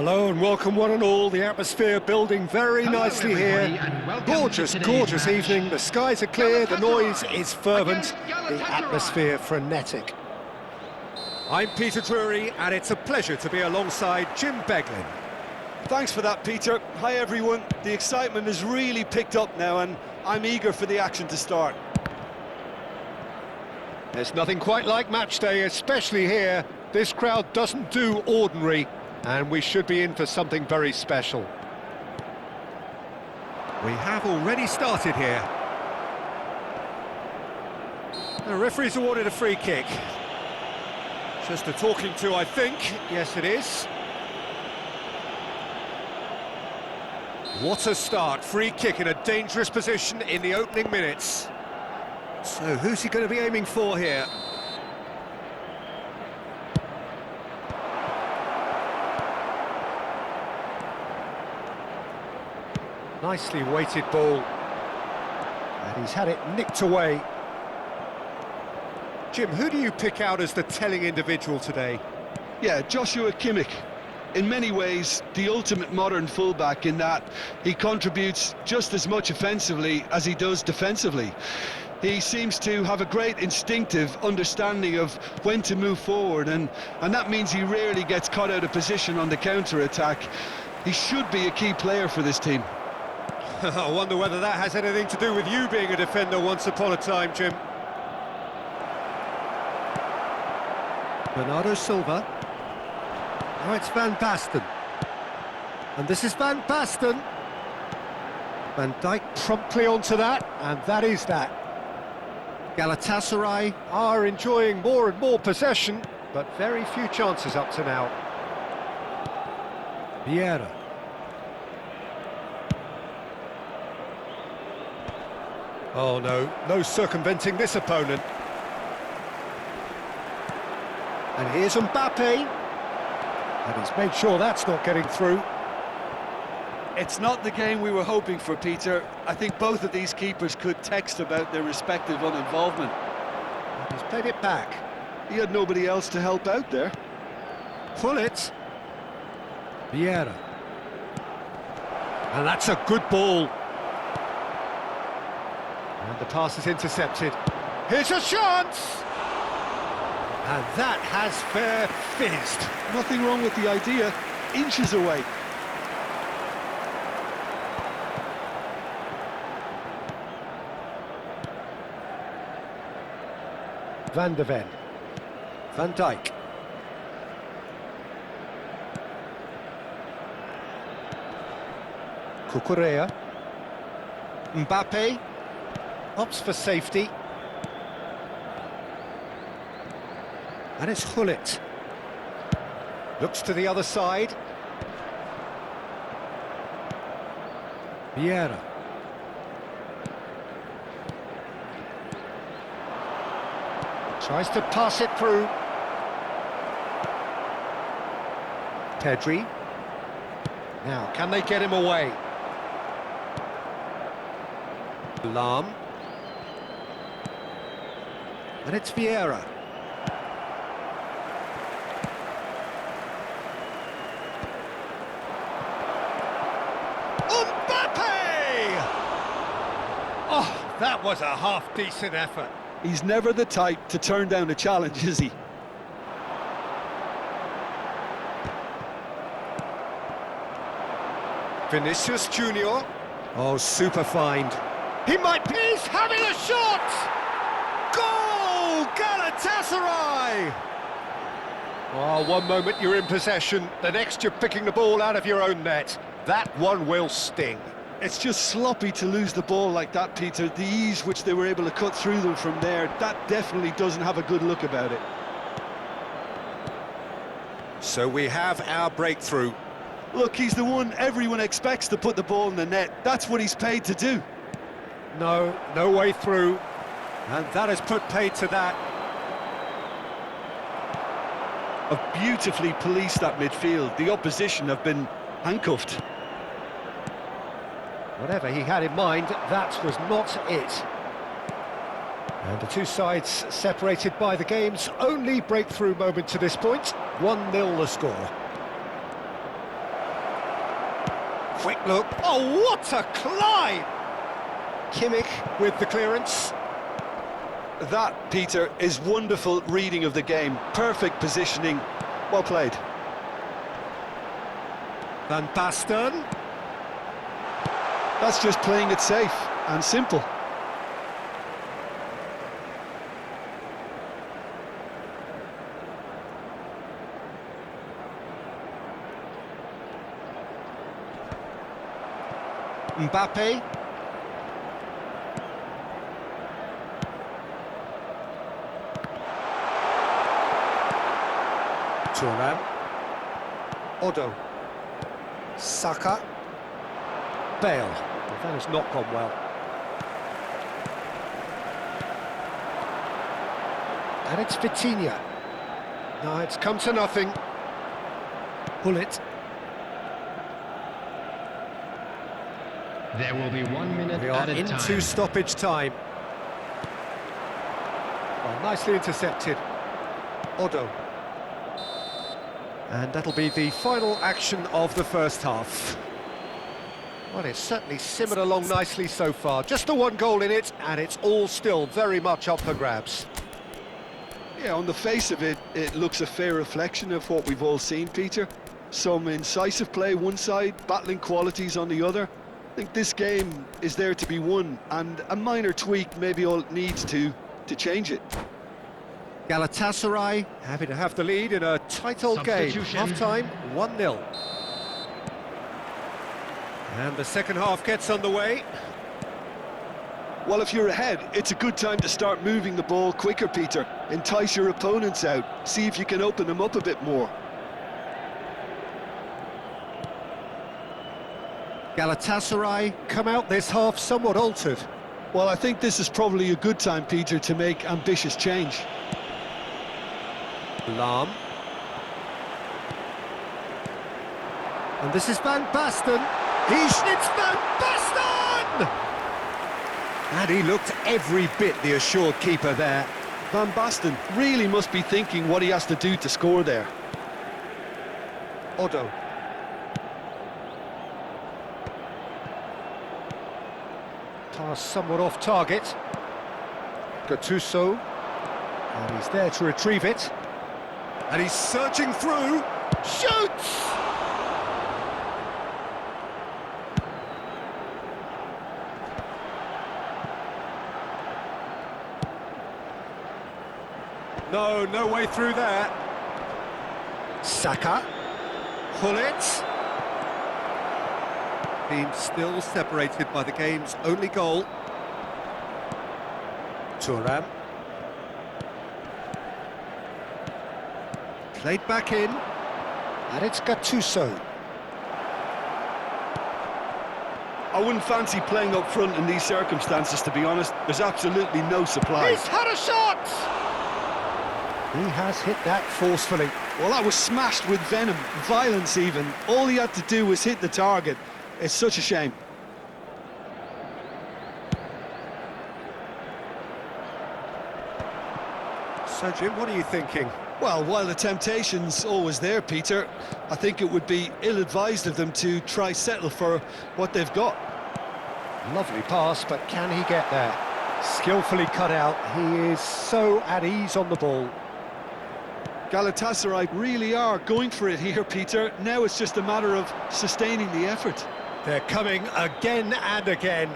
Hello and welcome one and all. The atmosphere building very nicely here. Gorgeous, gorgeous evening. The skies are clear, the noise is fervent, the atmosphere frenetic. I'm Peter Drury and it's a pleasure to be alongside Jim Beglin. Thanks for that, Peter. Hi everyone. The excitement has really picked up now and I'm eager for the action to start. There's nothing quite like match day, especially here. This crowd doesn't do ordinary. And we should be in for something very special. We have already started here. The referee's awarded a free kick. Just a talking to, I think. Yes, it is. What a start. Free kick in a dangerous position in the opening minutes. So who's he going to be aiming for here? Nicely weighted ball, and he's had it nicked away. Jim, who do you pick out as the telling individual today? Yeah, Joshua Kimmich. In many ways, the ultimate modern fullback in that he contributes just as much offensively as he does defensively. He seems to have a great instinctive understanding of when to move forward, and that means he rarely gets caught out of position on the counter-attack. He should be a key player for this team. I wonder whether that has anything to do with you being a defender once upon a time, Jim. Bernardo Silva. Now it's Van Basten. And this is Van Basten. Van Dijk promptly onto that, and that is that. Galatasaray are enjoying more and more possession, but very few chances up to now. Vieira. Oh no circumventing this opponent. And here's Mbappe. And he's made sure that's not getting through. It's not the game we were hoping for, Peter. I think both of these keepers could text about their respective uninvolvement. And he's played it back. He had nobody else to help out there. Pull it. Vieira. And that's a good ball. And the pass is intercepted. Here's a chance! And that has fair fizzed. Nothing wrong with the idea. Inches away. Van de Ven. Van Dijk. Cucurella. Mbappe. Opts for safety. And it's Hullet. Looks to the other side. Vieira. Tries to pass it through. Pedri. Now, can they get him away? Lam. And it's Vieira. Mbappe! Oh, that was a half-decent effort. He's never the type to turn down a challenge, is he? Vinicius Junior. Oh, super find. He might be, he's having a shot! Goal! Galatasaray! Oh, one moment you're in possession, the next you're picking the ball out of your own net. That one will sting. It's just sloppy to lose the ball like that, Peter. The ease which they were able to cut through them from there, that definitely doesn't have a good look about it. So we have our breakthrough. Look, he's the one everyone expects to put the ball in the net. That's what he's paid to do. No way through. And that has put paid to that. Have beautifully policed that midfield. The opposition have been handcuffed. Whatever he had in mind, that was not it. And the two sides separated by the game's only breakthrough moment to this point. 1-0 the score. Quick look. Oh, what a climb! Kimmich with the clearance. That, Peter, is wonderful reading of the game. Perfect positioning. Well played. Van Basten. That's just playing it safe and simple. Mbappe. Thuram. Odo. Saka. Bale. Well, that has not gone well. And it's Vitinha. No, it's come to nothing. Bullet. There will be 1 minute We are added into time. stoppage time. Well, nicely intercepted. Odo. And that'll be the final action of the first half. Well, it's certainly simmered along nicely so far. Just the one goal in it, and it's all still very much up for grabs. Yeah, on the face of it, it looks a fair reflection of what we've all seen, Peter. Some incisive play one side, battling qualities on the other. I think this game is there to be won, and a minor tweak maybe all it needs to change it. Galatasaray happy to have the lead in a tight old game. Substitution. Half-time, 1-0. And the second half gets underway. Well, if you're ahead, it's a good time to start moving the ball quicker, Peter. Entice your opponents out, see if you can open them up a bit more. Galatasaray come out this half somewhat altered. Well, I think this is probably a good time, Peter, to make ambitious change. Lahm. And this is Van Basten. It's Van Basten! And he looked every bit the assured keeper there. Van Basten really must be thinking what he has to do to score there. Odo. Pass somewhat off target. Gattuso. And he's there to retrieve it. And he's searching through. Shoots! No way through there. Saka. Hullet. Team still separated by the game's only goal. Thuram. Played back in. And it's Gattuso. I wouldn't fancy playing up front in these circumstances, to be honest. There's absolutely no supply. He's had a shot! He has hit that forcefully. Well, that was smashed with venom, violence even. All he had to do was hit the target. It's such a shame. So, Jim, what are you thinking? Well, while the temptation's always there, Peter, I think it would be ill-advised of them to try settle for what they've got. Lovely pass, but can he get there? Skillfully cut out. He is so at ease on the ball. Galatasaray really are going for it here, Peter. Now it's just a matter of sustaining the effort. They're coming again and again.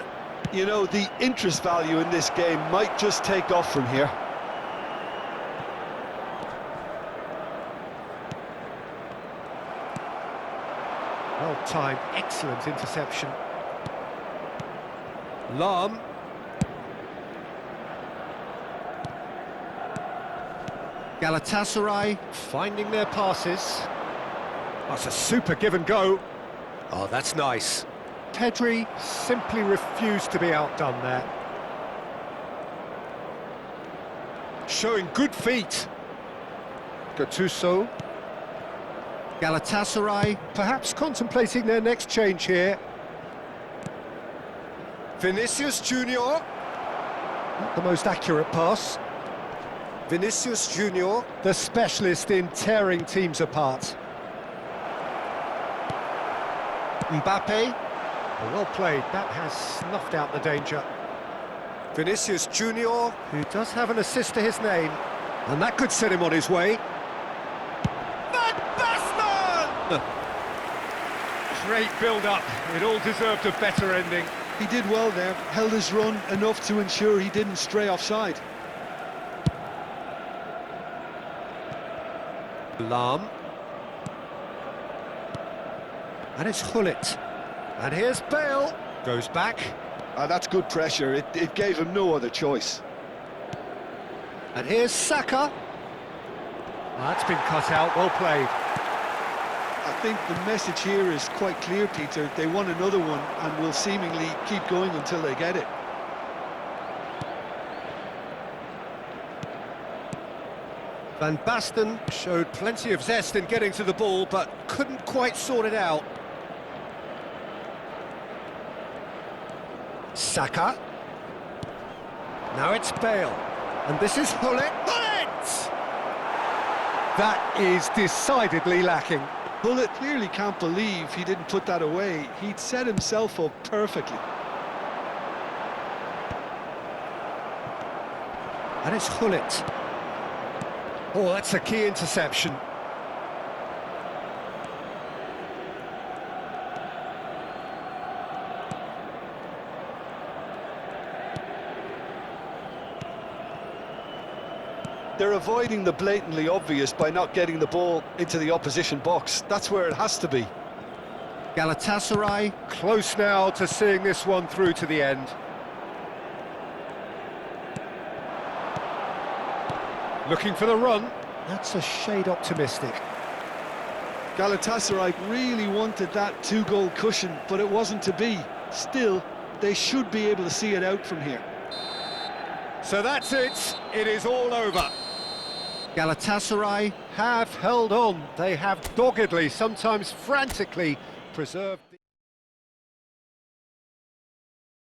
You know, the interest value in this game might just take off from here. Well-timed, excellent interception. Lahm. Galatasaray finding their passes. That's a super give and go. Oh, that's nice. Pedri simply refused to be outdone there. Showing good feet. Gattuso. Galatasaray perhaps contemplating their next change here. Vinicius Junior. Not the most accurate pass. Vinicius Junior, the specialist in tearing teams apart. Mbappe. Oh, well played, that has snuffed out the danger. Vinicius Junior, who does have an assist to his name, and that could set him on his way. Van Basten! Great build-up, it all deserved a better ending. He did well there, held his run enough to ensure he didn't stray offside. Lahm. And it's Hullet. And here's Bale. Goes back. That's good pressure, it gave him no other choice. And here's Saka. That's been cut out, well played. I think the message here is quite clear, Peter. They want another one and will seemingly keep going until they get it. Van Basten showed plenty of zest in getting to the ball, but couldn't quite sort it out. Saka. Now it's Bale. And this is Hullet. Hullet! That is decidedly lacking. Hullet clearly can't believe he didn't put that away. He'd set himself up perfectly. And it's Hullet. Oh, that's a key interception. They're avoiding the blatantly obvious by not getting the ball into the opposition box. That's where it has to be. Galatasaray close now to seeing this one through to the end. Looking for the run. That's a shade optimistic. Galatasaray really wanted that two-goal cushion, but it wasn't to be. Still, they should be able to see it out from here. So that's it. It is all over. Galatasaray have held on. They have doggedly, sometimes frantically, preserved...